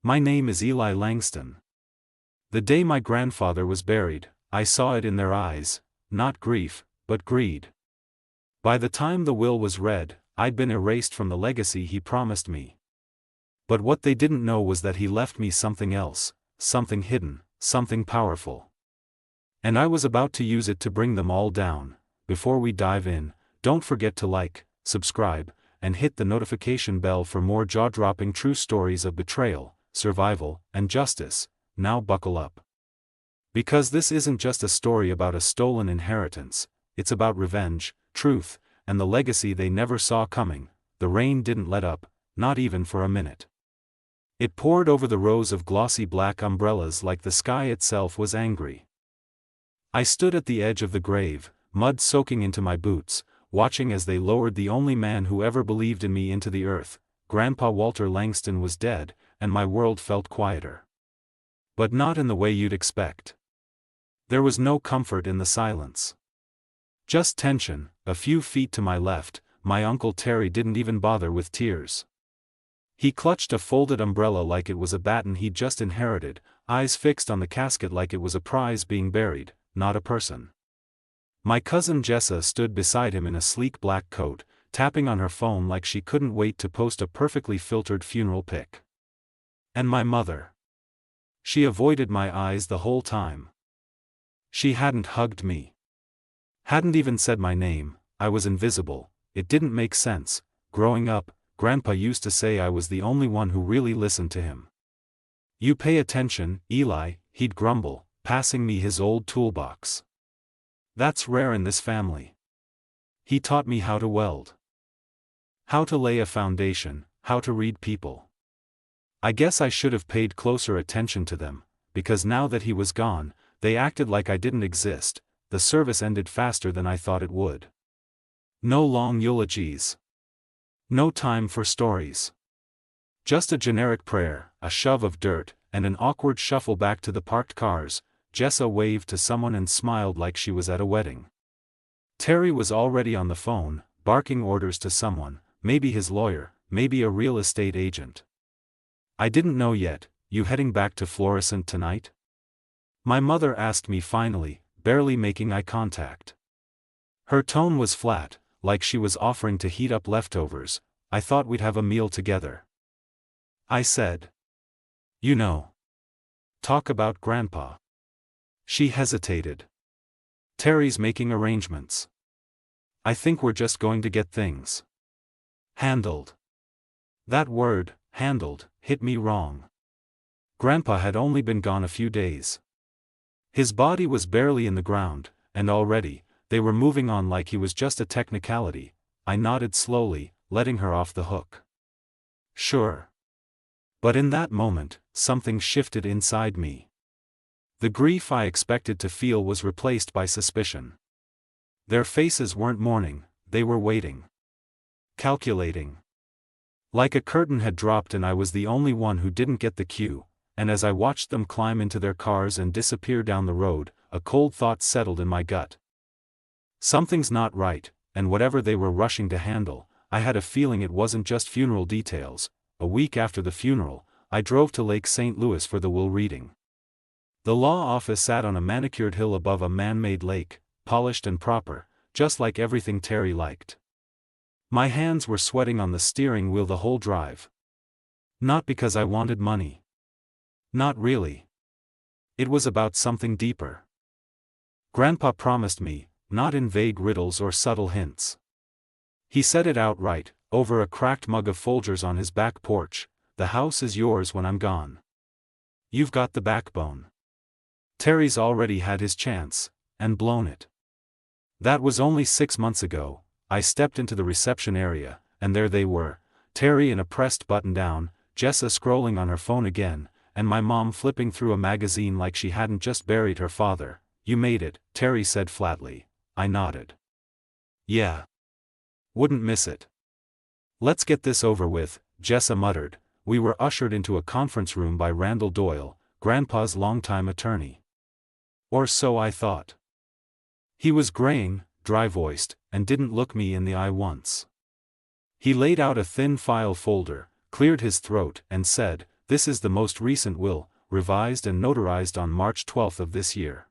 My name is Eli Langston. The day my grandfather was buried, I saw it in their eyes, not grief, but greed. By the time the will was read, I'd been erased from the legacy he promised me. But what they didn't know was that he left me something else, something hidden, something powerful. And I was about to use it to bring them all down. Before we dive in, don't forget to like, subscribe, and hit the notification bell for more jaw-dropping true stories of betrayal, survival, and justice. Now buckle up. Because this isn't just a story about a stolen inheritance, it's about revenge, truth, and the legacy they never saw coming. The rain didn't let up, not even for a minute. It poured over the rows of glossy black umbrellas like the sky itself was angry. I stood at the edge of the grave, mud soaking into my boots, watching as they lowered the only man who ever believed in me into the earth. Grandpa Walter Langston was dead, and my world felt quieter. But not in the way you'd expect. There was no comfort in the silence. Just tension. A few feet to my left, my Uncle Terry didn't even bother with tears. He clutched a folded umbrella like it was a baton he'd just inherited, eyes fixed on the casket like it was a prize being buried, not a person. My cousin Jessa stood beside him in a sleek black coat, tapping on her phone like she couldn't wait to post a perfectly filtered funeral pic. And my mother. She avoided my eyes the whole time. She hadn't hugged me. Hadn't even said my name. I was invisible. It didn't make sense. Growing up, Grandpa used to say I was the only one who really listened to him. "You pay attention, Eli," he'd grumble, passing me his old toolbox. "That's rare in this family." He taught me how to weld. How to lay a foundation, how to read people. I guess I should have paid closer attention to them, because now that he was gone, they acted like I didn't exist. The service ended faster than I thought it would. No long eulogies. No time for stories. Just a generic prayer, a shove of dirt, and an awkward shuffle back to the parked cars. Jessa waved to someone and smiled like she was at a wedding. Terry was already on the phone, barking orders to someone, maybe his lawyer, maybe a real estate agent. I didn't know yet. "You heading back to Florissant tonight?" My mother asked me finally, barely making eye contact. Her tone was flat, like she was offering to heat up leftovers. "I thought we'd have a meal together." I said. "You know. Talk about Grandpa." She hesitated. "Terry's making arrangements. I think we're just going to get things handled." That word, handled, hit me wrong. Grandpa had only been gone a few days. His body was barely in the ground, and already, they were moving on like he was just a technicality. I nodded slowly, letting her off the hook. Sure. But in that moment, something shifted inside me. The grief I expected to feel was replaced by suspicion. Their faces weren't mourning, they were waiting. Calculating. Like a curtain had dropped and I was the only one who didn't get the cue. And as I watched them climb into their cars and disappear down the road, a cold thought settled in my gut. Something's not right, and whatever they were rushing to handle, I had a feeling it wasn't just funeral details. A week after the funeral, I drove to Lake St. Louis for the will reading. The law office sat on a manicured hill above a man-made lake, polished and proper, just like everything Terry liked. My hands were sweating on the steering wheel the whole drive. Not because I wanted money. Not really. It was about something deeper. Grandpa promised me, not in vague riddles or subtle hints. He said it outright, over a cracked mug of Folgers on his back porch. "The house is yours when I'm gone. You've got the backbone." Terry's already had his chance, and blown it. That was only 6 months ago. I stepped into the reception area, and there they were, Terry in a pressed button-down, Jessa scrolling on her phone again, and my mom flipping through a magazine like she hadn't just buried her father. "You made it," Terry said flatly. I nodded. "Yeah. Wouldn't miss it." "Let's get this over with," Jessa muttered. We were ushered into a conference room by Randall Doyle, Grandpa's longtime attorney. Or so I thought. He was graying, dry-voiced, and didn't look me in the eye once. He laid out a thin file folder, cleared his throat, and said, this is the most recent will, revised and notarized on March 12 of this year.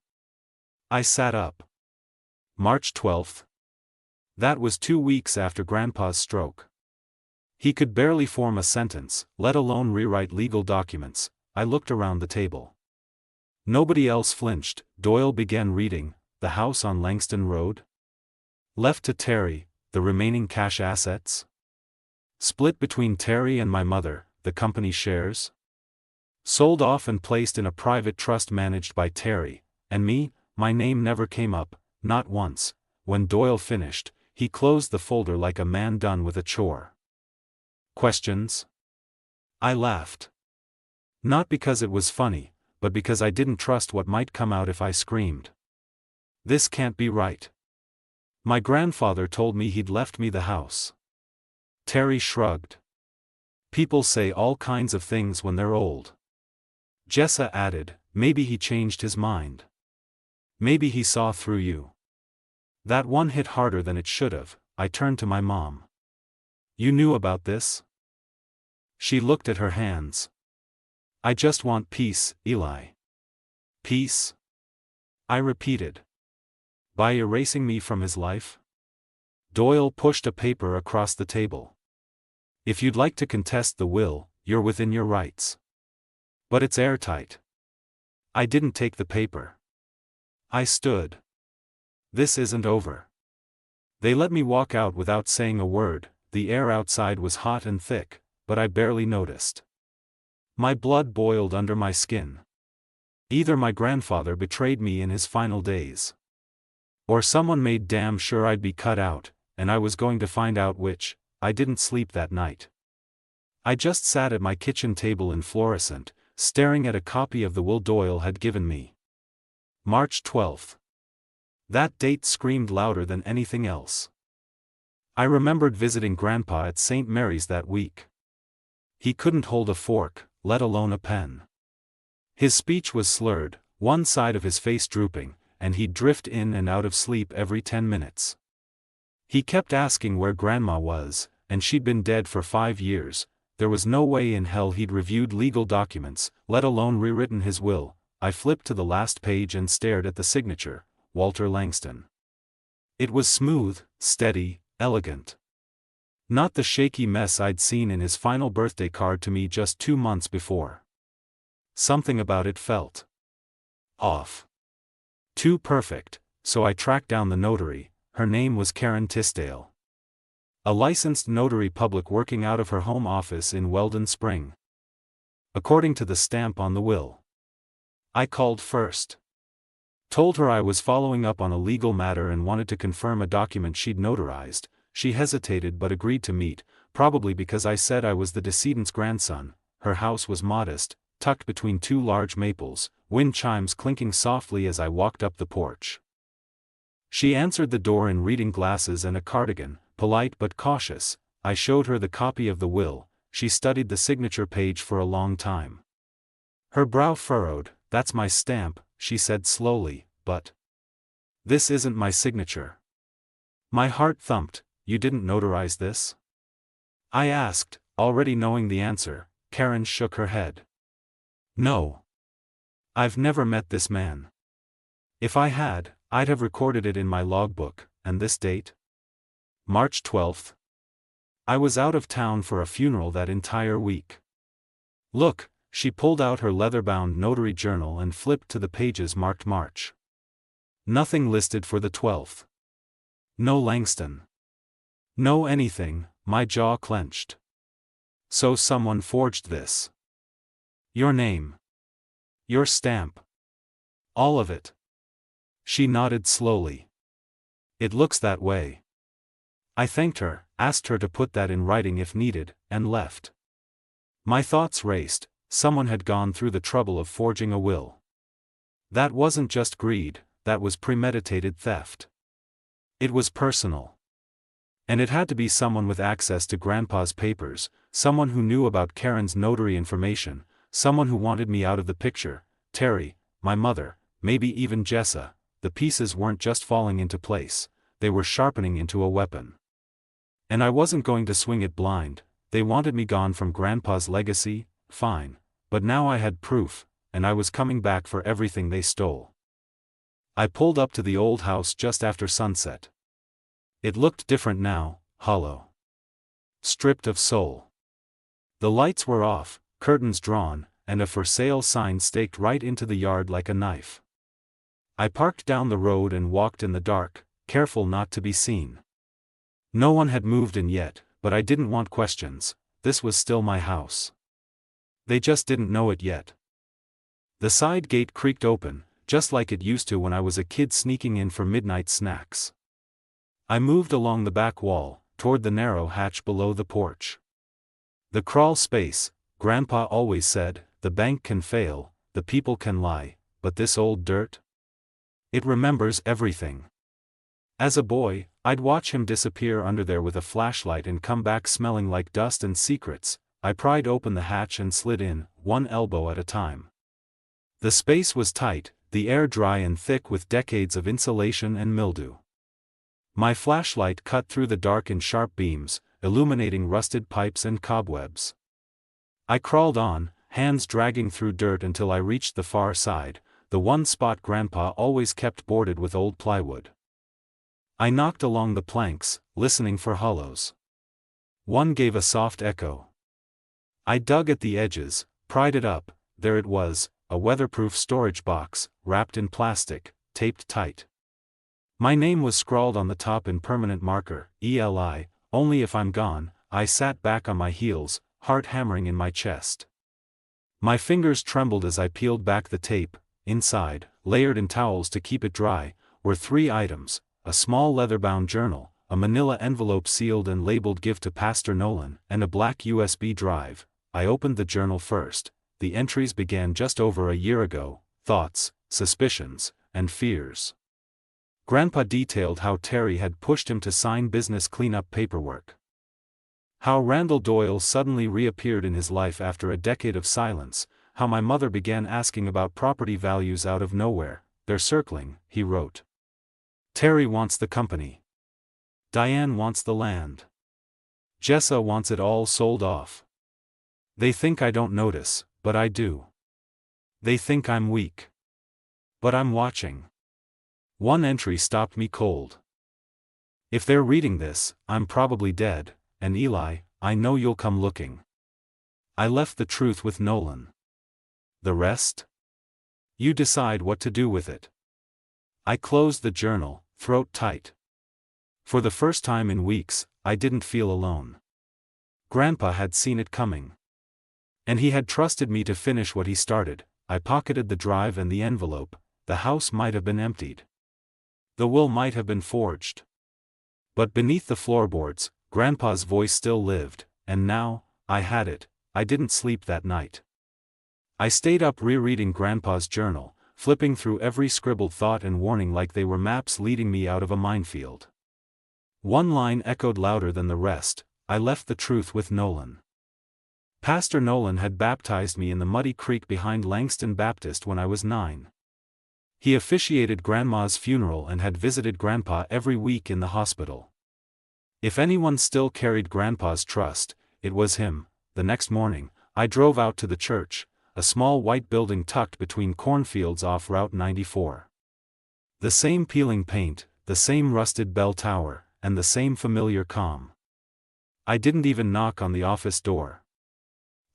I sat up. March 12th? That was 2 weeks after Grandpa's stroke. He could barely form a sentence, let alone rewrite legal documents. I looked around the table. Nobody else flinched. Doyle began reading, "The house on Langston Road? Left to Terry, the remaining cash assets? Split between Terry and my mother, the company shares? Sold off and placed in a private trust managed by Terry, and me, my name never came up, not once." When Doyle finished, he closed the folder like a man done with a chore. Questions? I laughed. Not because it was funny, but because I didn't trust what might come out if I screamed. This can't be right. My grandfather told me he'd left me the house. Terry shrugged. People say all kinds of things when they're old. Jessa added, "Maybe he changed his mind. Maybe he saw through you." That one hit harder than it should have. I turned to my mom. "You knew about this?" She looked at her hands. "I just want peace, Eli." "Peace?" I repeated. "By erasing me from his life?" Doyle pushed a paper across the table. "If you'd like to contest the will, you're within your rights. But it's airtight." I didn't take the paper. I stood. "This isn't over." They let me walk out without saying a word. The air outside was hot and thick, but I barely noticed. My blood boiled under my skin. Either my grandfather betrayed me in his final days, or someone made damn sure I'd be cut out, and I was going to find out which. I didn't sleep that night. I just sat at my kitchen table in fluorescent, staring at a copy of the will Doyle had given me. March 12th. That date screamed louder than anything else. I remembered visiting Grandpa at St. Mary's that week. He couldn't hold a fork, let alone a pen. His speech was slurred, one side of his face drooping, and he'd drift in and out of sleep every 10 minutes. He kept asking where Grandma was, and she'd been dead for 5 years. There was no way in hell he'd reviewed legal documents, let alone rewritten his will. I flipped to the last page and stared at the signature, Walter Langston. It was smooth, steady, elegant. Not the shaky mess I'd seen in his final birthday card to me just 2 months before. Something about it felt off. Too perfect, so I tracked down the notary. Her name was Karen Tisdale. A licensed notary public working out of her home office in Weldon Spring. According to the stamp on the will. I called first. Told her I was following up on a legal matter and wanted to confirm a document she'd notarized. She hesitated but agreed to meet, probably because I said I was the decedent's grandson. Her house was modest, tucked between 2 large maples, wind chimes clinking softly as I walked up the porch. She answered the door in reading glasses and a cardigan, polite but cautious. I showed her the copy of the will. She studied the signature page for a long time. Her brow furrowed. "That's my stamp," she said slowly, "but this isn't my signature." My heart thumped. "You didn't notarize this?" I asked, already knowing the answer. Karen shook her head. "No. I've never met this man. If I had, I'd have recorded it in my logbook. And this date? March 12th. I was out of town for a funeral that entire week. Look," she pulled out her leather-bound notary journal and flipped to the pages marked March. Nothing listed for the 12th. No Langston. No anything. My jaw clenched. So someone forged this. Your name. Your stamp. All of it. She nodded slowly. It looks that way. I thanked her, asked her to put that in writing if needed, and left. My thoughts raced. Someone had gone through the trouble of forging a will. That wasn't just greed, that was premeditated theft. It was personal. And it had to be someone with access to Grandpa's papers, someone who knew about Karen's notary information, someone who wanted me out of the picture. Terry, my mother, maybe even Jessa. The pieces weren't just falling into place, they were sharpening into a weapon. And I wasn't going to swing it blind. They wanted me gone from Grandpa's legacy. Fine, But now I had proof, and I was coming back for everything they stole. I pulled up to the old house just after sunset. It looked different now, hollow. Stripped of soul. The lights were off, curtains drawn, and a for sale sign staked right into the yard like a knife. I parked down the road and walked in the dark, careful not to be seen. No one had moved in yet, but I didn't want questions. This was still my house. They just didn't know it yet. The side gate creaked open, just like it used to when I was a kid sneaking in for midnight snacks. I moved along the back wall, toward the narrow hatch below the porch. The crawl space, Grandpa always said, the bank can fail, the people can lie, but this old dirt? It remembers everything. As a boy, I'd watch him disappear under there with a flashlight and come back smelling like dust and secrets. I pried open the hatch and slid in, one elbow at a time. The space was tight, the air dry and thick with decades of insulation and mildew. My flashlight cut through the dark in sharp beams, illuminating rusted pipes and cobwebs. I crawled on, hands dragging through dirt until I reached the far side, the one spot Grandpa always kept boarded with old plywood. I knocked along the planks, listening for hollows. One gave a soft echo. I dug at the edges, pried it up. There it was, a weatherproof storage box, wrapped in plastic, taped tight. My name was scrawled on the top in permanent marker, Eli, only if I'm gone. I sat back on my heels, heart hammering in my chest. My fingers trembled as I peeled back the tape. Inside, layered in towels to keep it dry, were 3 items: a small leather-bound journal, a manila envelope sealed and labeled "Give to Pastor Nolan," and a black USB drive. I opened the journal first. The entries began just over a year ago, thoughts, suspicions, and fears. Grandpa detailed how Terry had pushed him to sign business cleanup paperwork. How Randall Doyle suddenly reappeared in his life after a decade of silence, how my mother began asking about property values out of nowhere. "They're circling," he wrote. "Terry wants the company. Diane wants the land. Jessa wants it all sold off. They think I don't notice, but I do. They think I'm weak. But I'm watching." One entry stopped me cold. "If they're reading this, I'm probably dead, and Eli, I know you'll come looking. I left the truth with Nolan. The rest? You decide what to do with it." I closed the journal, throat tight. For the first time in weeks, I didn't feel alone. Grandpa had seen it coming. And he had trusted me to finish what he started. I pocketed the drive and the envelope. The house might have been emptied. The will might have been forged. But beneath the floorboards, Grandpa's voice still lived, and now, I had it. I didn't sleep that night. I stayed up rereading Grandpa's journal, flipping through every scribbled thought and warning like they were maps leading me out of a minefield. One line echoed louder than the rest: "I left the truth with Nolan." Pastor Nolan had baptized me in the muddy creek behind Langston Baptist when I was 9. He officiated Grandma's funeral and had visited Grandpa every week in the hospital. If anyone still carried Grandpa's trust, it was him. The next morning, I drove out to the church, a small white building tucked between cornfields off Route 94. The same peeling paint, the same rusted bell tower, and the same familiar calm. I didn't even knock on the office door.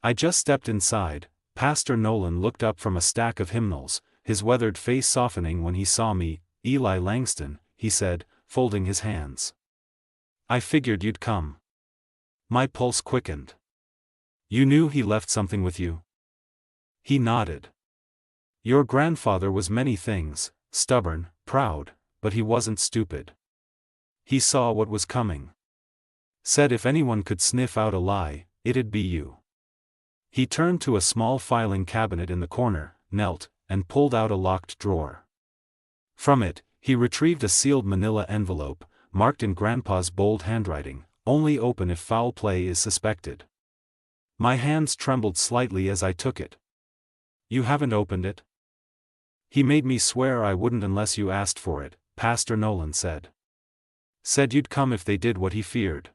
I just stepped inside. Pastor Nolan looked up from a stack of hymnals, his weathered face softening when he saw me. "Eli Langston," he said, folding his hands. "I figured you'd come." My pulse quickened. "You knew he left something with you?" He nodded. "Your grandfather was many things, stubborn, proud, but he wasn't stupid. He saw what was coming. Said if anyone could sniff out a lie, it'd be you." He turned to a small filing cabinet in the corner, knelt, and pulled out a locked drawer. From it, he retrieved a sealed manila envelope, marked in Grandpa's bold handwriting, "Only open if foul play is suspected." My hands trembled slightly as I took it. "You haven't opened it?" "He made me swear I wouldn't unless you asked for it," Pastor Nolan said. "Said you'd come if they did what he feared."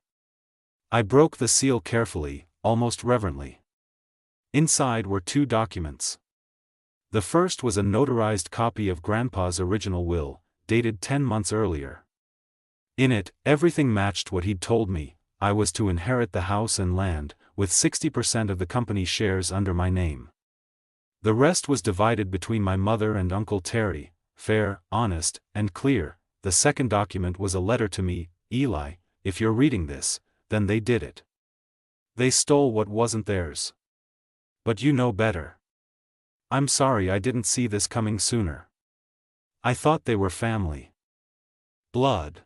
I broke the seal carefully, almost reverently. Inside were 2 documents. The first was a notarized copy of Grandpa's original will, dated 10 months earlier. In it, everything matched what he'd told me. I was to inherit the house and land, with 60% of the company's shares under my name. The rest was divided between my mother and Uncle Terry, fair, honest, and clear. The second document was a letter to me. Eli, if you're reading this, then they did it. They stole what wasn't theirs. But you know better. I'm sorry I didn't see this coming sooner. I thought they were family. Blood.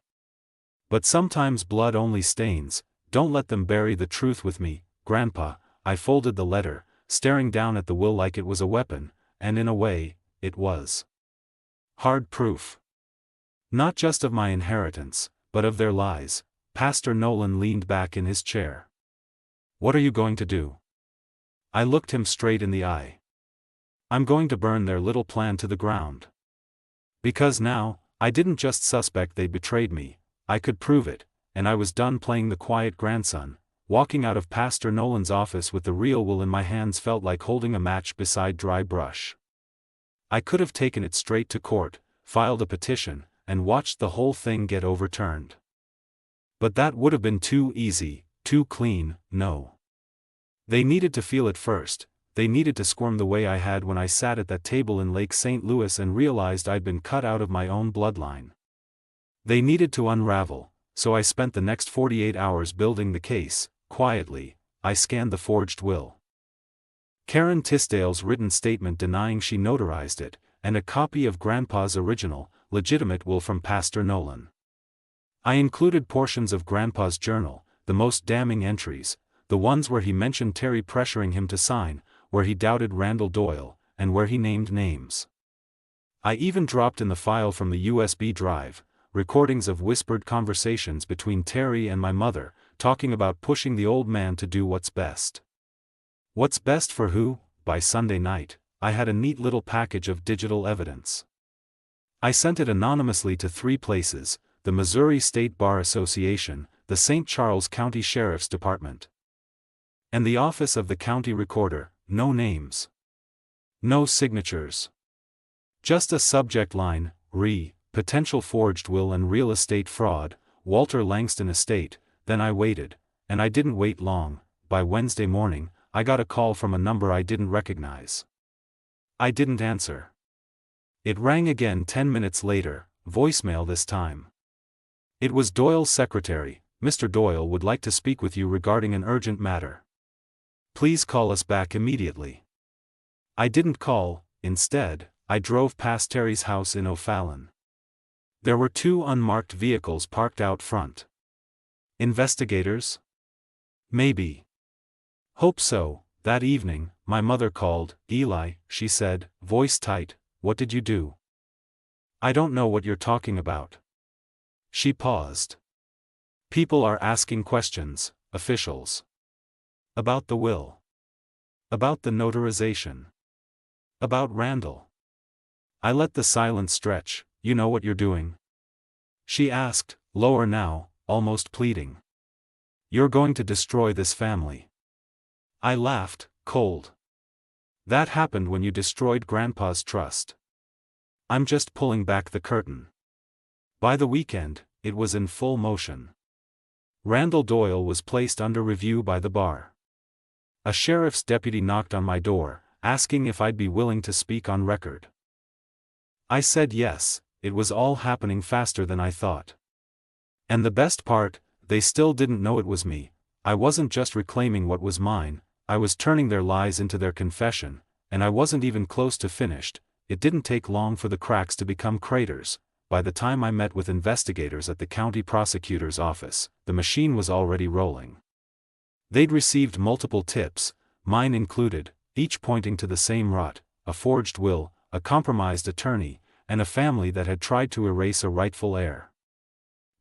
But sometimes blood only stains. Don't let them bury the truth with me, Grandpa. I folded the letter, staring down at the will like it was a weapon, and in a way, it was. Hard proof. Not just of my inheritance, but of their lies. Pastor Nolan leaned back in his chair. What are you going to do? I looked him straight in the eye. I'm going to burn their little plan to the ground. Because now, I didn't just suspect they betrayed me, I could prove it, and I was done playing the quiet grandson. Walking out of Pastor Nolan's office with the real will in my hands felt like holding a match beside dry brush. I could have taken it straight to court, filed a petition, and watched the whole thing get overturned. But that would have been too easy, too clean. No. They needed to feel it first. They needed to squirm the way I had when I sat at that table in Lake St. Louis and realized I'd been cut out of my own bloodline. They needed to unravel, so I spent the next 48 hours building the case. Quietly, I scanned the forged will. Karen Tisdale's written statement denying she notarized it, and a copy of Grandpa's original, legitimate will from Pastor Nolan. I included portions of Grandpa's journal, the most damning entries, the ones where he mentioned Terry pressuring him to sign, where he doubted Randall Doyle, and where he named names. I even dropped in the file from the USB drive, recordings of whispered conversations between Terry and my mother, talking about pushing the old man to do what's best. What's best for who? By Sunday night, I had a neat little package of digital evidence. I sent it anonymously to 3 places: the Missouri State Bar Association, the St. Charles County Sheriff's Department, and the Office of the County Recorder. No names. No signatures. Just a subject line: potential forged will and real estate fraud, Walter Langston Estate. Then I waited, and I didn't wait long. By Wednesday morning, I got a call from a number I didn't recognize. I didn't answer. It rang again 10 minutes later, voicemail this time. It was Doyle's secretary. Mr. Doyle would like to speak with you regarding an urgent matter. Please call us back immediately. I didn't call. Instead, I drove past Terry's house in O'Fallon. There were 2 unmarked vehicles parked out front. Investigators? Maybe. Hope so. That evening, my mother called. Eli, she said, voice tight, what did you do? I don't know what you're talking about. She paused. People are asking questions, officials. About the will. About the notarization. About Randall. I let the silence stretch. You know what you're doing? She asked, lower now, almost pleading. You're going to destroy this family. I laughed, cold. That happened when you destroyed Grandpa's trust. I'm just pulling back the curtain. By the weekend, it was in full motion. Randall Doyle was placed under review by the bar. A sheriff's deputy knocked on my door, asking if I'd be willing to speak on record. I said yes. It was all happening faster than I thought. And the best part, they still didn't know it was me. I wasn't just reclaiming what was mine, I was turning their lies into their confession, and I wasn't even close to finished. It didn't take long for the cracks to become craters. By the time I met with investigators at the county prosecutor's office, the machine was already rolling. They'd received multiple tips, mine included, each pointing to the same rut: a forged will, a compromised attorney, and a family that had tried to erase a rightful heir.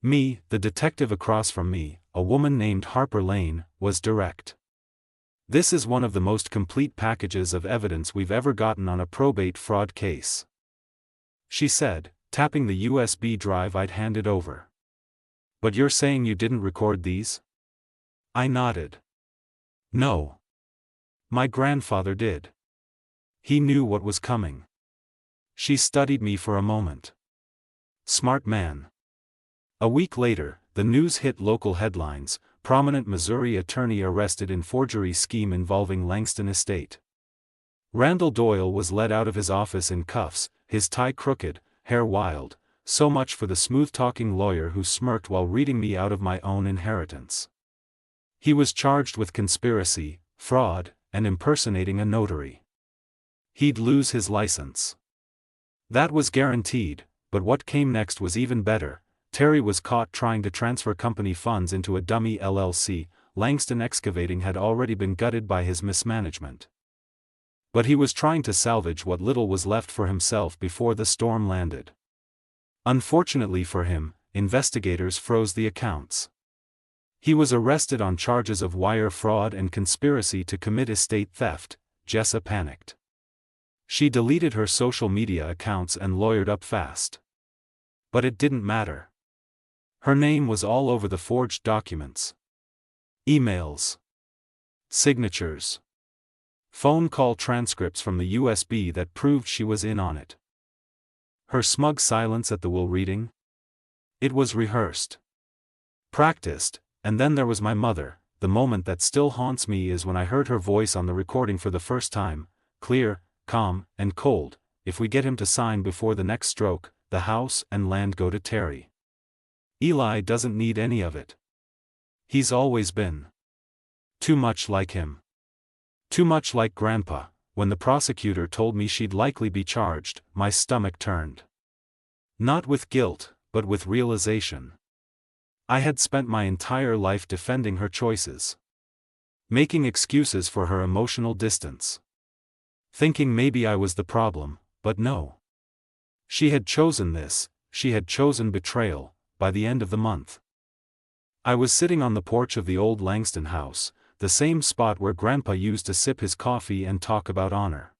Me, the detective across from me, a woman named Harper Lane, was direct. This is one of the most complete packages of evidence we've ever gotten on a probate fraud case, she said, tapping the USB drive I'd handed over. But you're saying you didn't record these? I nodded. No. My grandfather did. He knew what was coming. She studied me for a moment. Smart man. A week later, the news hit local headlines: prominent Missouri attorney arrested in forgery scheme involving Langston estate. Randall Doyle was led out of his office in cuffs, his tie crooked, hair wild. So much for the smooth-talking lawyer who smirked while reading me out of my own inheritance. He was charged with conspiracy, fraud, and impersonating a notary. He'd lose his license. That was guaranteed, but what came next was even better. Terry was caught trying to transfer company funds into a dummy LLC. Langston Excavating had already been gutted by his mismanagement. But he was trying to salvage what little was left for himself before the storm landed. Unfortunately for him, investigators froze the accounts. He was arrested on charges of wire fraud and conspiracy to commit estate theft. Jessa panicked. She deleted her social media accounts and lawyered up fast. But it didn't matter. Her name was all over the forged documents. Emails. Signatures. Phone call transcripts from the USB that proved she was in on it. Her smug silence at the will reading? It was rehearsed. Practiced. And then there was my mother. The moment that still haunts me is when I heard her voice on the recording for the first time, clear, calm, and cold. If we get him to sign before the next stroke, the house and land go to Terry. Eli doesn't need any of it. He's always been too much like him. Too much like Grandpa. When the prosecutor told me she'd likely be charged, my stomach turned. Not with guilt, but with realization. I had spent my entire life defending her choices. Making excuses for her emotional distance. Thinking maybe I was the problem, but no. She had chosen this, she had chosen betrayal. By the end of the month, I was sitting on the porch of the old Langston house, the same spot where Grandpa used to sip his coffee and talk about honor.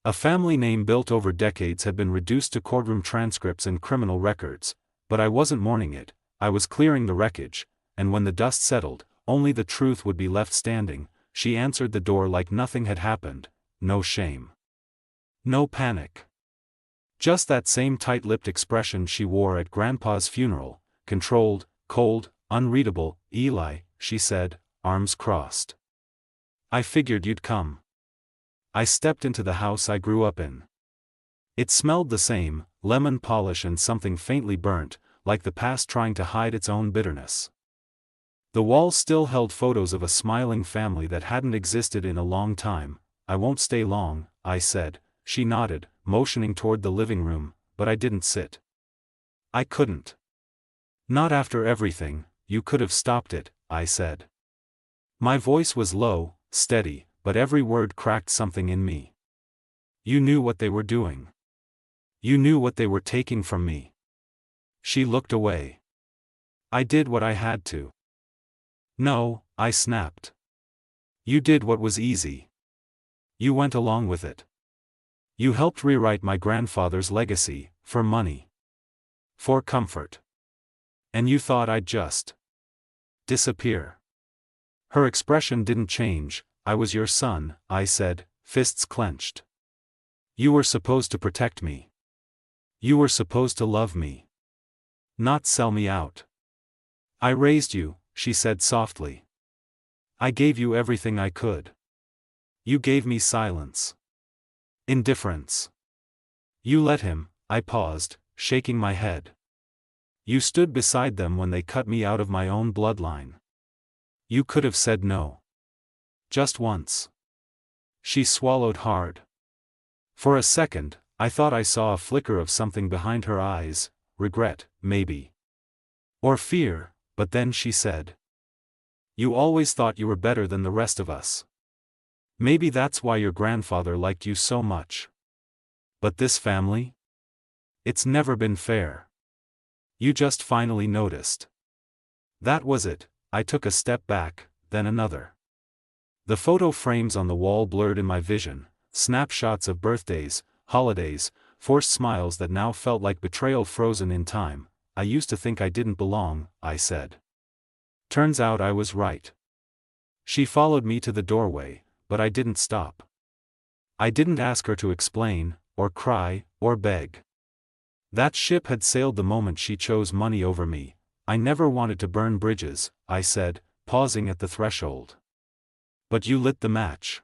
A family name built over decades had been reduced to courtroom transcripts and criminal records, but I wasn't mourning it. I was clearing the wreckage, and when the dust settled, only the truth would be left standing. She answered the door like nothing had happened. No shame. No panic. Just that same tight-lipped expression she wore at Grandpa's funeral, controlled, cold, unreadable. Eli, she said, arms crossed. I figured you'd come. I stepped into the house I grew up in. It smelled the same, lemon polish and something faintly burnt, like the past trying to hide its own bitterness. The walls still held photos of a smiling family that hadn't existed in a long time. I won't stay long, I said. She nodded, motioning toward the living room, but I didn't sit. I couldn't. Not after everything. You could have stopped it, I said. My voice was low, steady, but every word cracked something in me. You knew what they were doing. You knew what they were taking from me. She looked away. I did what I had to. No, I snapped. You did what was easy. You went along with it. You helped rewrite my grandfather's legacy, for money. For comfort. And you thought I'd just disappear. Her expression didn't change. I was your son, I said, fists clenched. You were supposed to protect me. You were supposed to love me. Not sell me out. I raised you, she said softly. I gave you everything I could. You gave me silence. Indifference. You let him. I paused, shaking my head. You stood beside them when they cut me out of my own bloodline. You could have said no. Just once. She swallowed hard. For a second, I thought I saw a flicker of something behind her eyes, regret, maybe. Or fear, but then she said. You always thought you were better than the rest of us. Maybe that's why your grandfather liked you so much. But this family? It's never been fair. You just finally noticed. That was it. I took a step back, then another. The photo frames on the wall blurred in my vision, snapshots of birthdays, holidays, forced smiles that now felt like betrayal frozen in time. I used to think I didn't belong, I said. Turns out I was right. She followed me to the doorway, but I didn't stop. I didn't ask her to explain, or cry, or beg. That ship had sailed the moment she chose money over me. I never wanted to burn bridges, I said, pausing at the threshold. But you lit the match.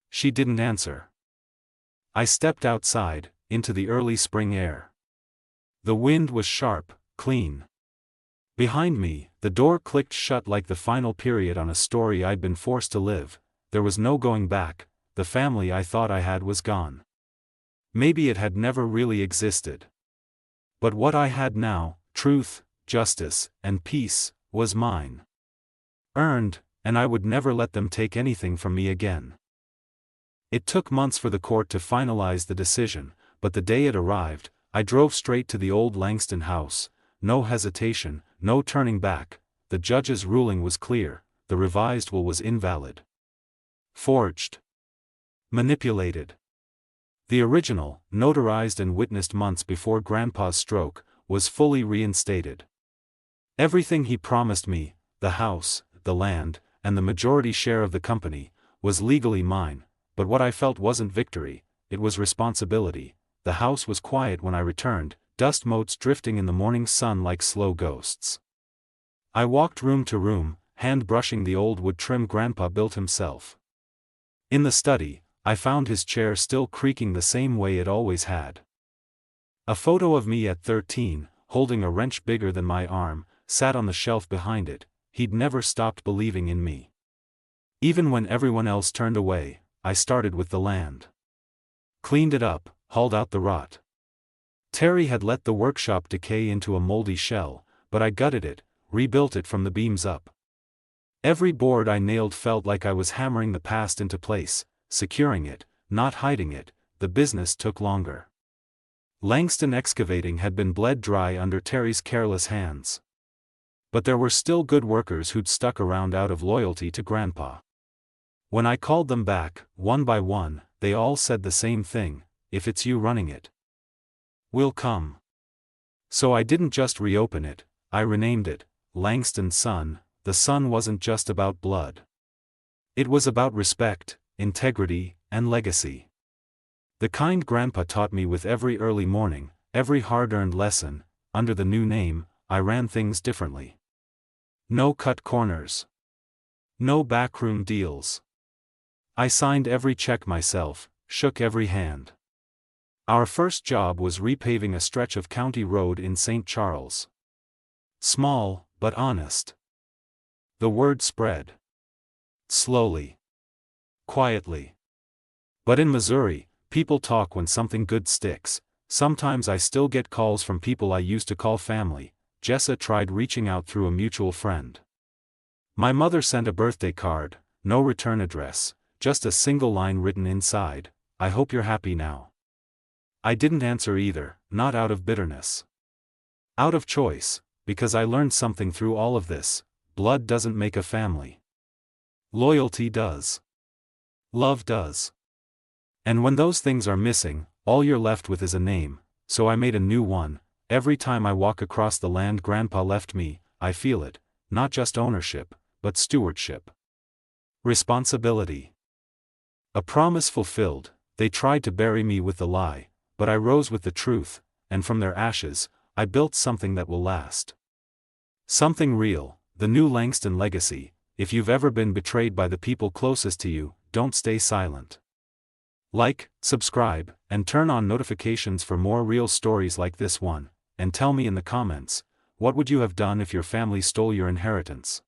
She didn't answer. I stepped outside, into the early spring air. The wind was sharp, clean. Behind me, the door clicked shut like the final period on a story I'd been forced to live. There was no going back. The family I thought I had was gone. Maybe it had never really existed. But what I had now, truth, justice, and peace, was mine. Earned, and I would never let them take anything from me again. It took months for the court to finalize the decision, but the day it arrived, I drove straight to the old Langston house. No hesitation, no turning back. The judge's ruling was clear: the revised will was invalid. Forged. Manipulated. The original, notarized and witnessed months before Grandpa's stroke, was fully reinstated. Everything he promised me, the house, the land, and the majority share of the company, was legally mine, but what I felt wasn't victory, it was responsibility. The house was quiet when I returned, dust motes drifting in the morning sun like slow ghosts. I walked room to room, hand brushing the old wood trim Grandpa built himself. In the study, I found his chair still creaking the same way it always had. A photo of me at 13, holding a wrench bigger than my arm, sat on the shelf behind it. He'd never stopped believing in me. Even when everyone else turned away, I started with the land. Cleaned it up, hauled out the rot. Terry had let the workshop decay into a moldy shell, but I gutted it, rebuilt it from the beams up. Every board I nailed felt like I was hammering the past into place, securing it, not hiding it. The business took longer. Langston Excavating had been bled dry under Terry's careless hands. But there were still good workers who'd stuck around out of loyalty to Grandpa. When I called them back, one by one, they all said the same thing: if it's you running it, we'll come. So I didn't just reopen it, I renamed it Langston's Son. The son wasn't just about blood. It was about respect, integrity, and legacy. The kind Grandpa taught me with every early morning, every hard-earned lesson. Under the new name, I ran things differently. No cut corners. No backroom deals. I signed every check myself, shook every hand. Our first job was repaving a stretch of county road in St. Charles. Small, but honest. The word spread. Slowly. Quietly. But in Missouri, people talk when something good sticks. Sometimes I still get calls from people I used to call family. Jessa tried reaching out through a mutual friend. My mother sent a birthday card, no return address, just a single line written inside: I hope you're happy now. I didn't answer either, not out of bitterness. Out of choice, because I learned something through all of this: blood doesn't make a family. Loyalty does. Love does. And when those things are missing, all you're left with is a name. So I made a new one. Every time I walk across the land Grandpa left me, I feel it: not just ownership, but stewardship. Responsibility. A promise fulfilled. They tried to bury me with the lie, but I rose with the truth, and from their ashes, I built something that will last. Something real, the new Langston legacy. If you've ever been betrayed by the people closest to you, don't stay silent. Like, subscribe, and turn on notifications for more real stories like this one, and tell me in the comments, what would you have done if your family stole your inheritance?